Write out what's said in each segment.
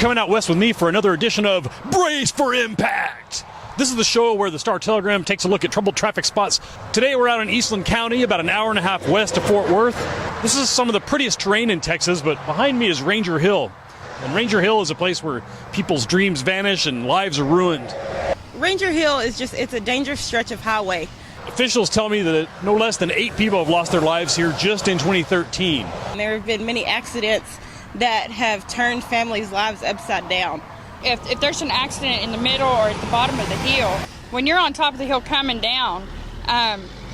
coming out west with me for another edition of Brace for Impact. This is the show where the Star Telegram takes a look at troubled traffic spots. Today we're out in Eastland County, about an hour and a half west of Fort Worth. This is some of the prettiest terrain in Texas, but behind me is Ranger Hill. And Ranger Hill is a place where people's dreams vanish and lives are ruined. Ranger Hill is it's a dangerous stretch of highway. Officials tell me that no less than 8 people have lost their lives here just in 2013. And there have been many accidents that have turned families' lives upside down. If there's an accident in the middle or at the bottom of the hill, when you're on top of the hill coming down,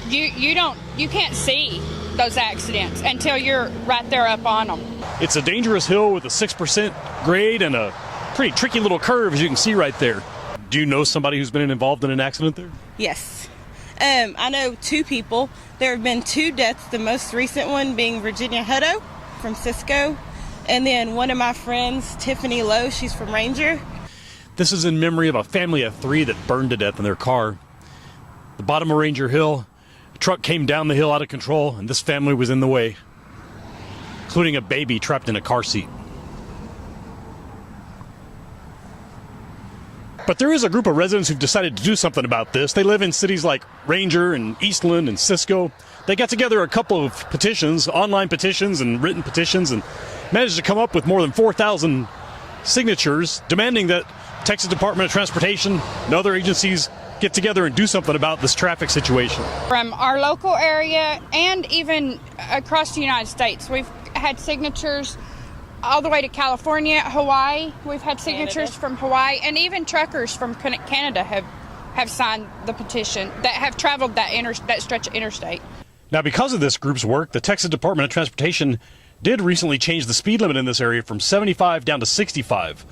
you can't see those accidents until you're right there up on them. It's a dangerous hill with a 6% grade and a pretty tricky little curve, as you can see right there. Do you know somebody who's been involved in an accident there? Yes. I know 2 people. There have been 2 deaths, the most recent one being Virginia Hutto from Cisco. And then one of my friends, Tiffany Lowe, she's from Ranger. This is in memory of a family of 3 that burned to death in their car. The bottom of Ranger Hill, a truck came down the hill out of control, and this family was in the way, including a baby trapped in a car seat. But there is a group of residents who've decided to do something about this. They live in cities like Ranger and Eastland and Cisco. They got together a couple of petitions, online petitions and written petitions, and managed to come up with more than 4,000 signatures demanding that Texas Department of Transportation and other agencies get together and do something about this traffic situation. From our local area and even across the United States, we've had signatures all the way to California, Hawaii. We've had signatures from Hawaii, and even truckers from Canada have signed the petition that have traveled that stretch of interstate. Now, because of this group's work, the Texas Department of Transportation did recently change the speed limit in this area from 75 down to 65.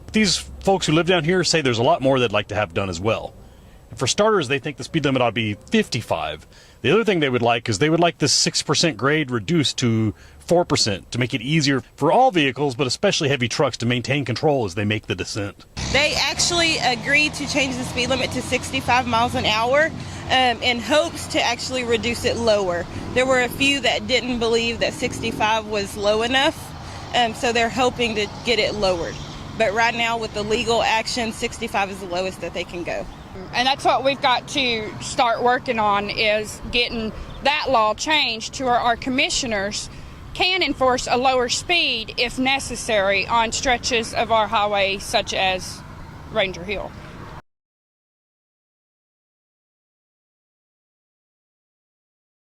But these folks who live down here say there's a lot more they'd like to have done as well. And for starters, they think the speed limit ought to be 55. The other thing they would like is they would like this 6% grade reduced to 4% to make it easier for all vehicles, but especially heavy trucks, to maintain control as they make the descent. They actually agreed to change the speed limit to 65 miles an hour in hopes to actually reduce it lower. There were a few that didn't believe that 65 was low enough, so they're hoping to get it lowered. But right now, with the legal action, 65 is the lowest that they can go. And that's what we've got to start working on, is getting that law changed to where our commissioners can enforce a lower speed if necessary on stretches of our highway such as Ranger Hill.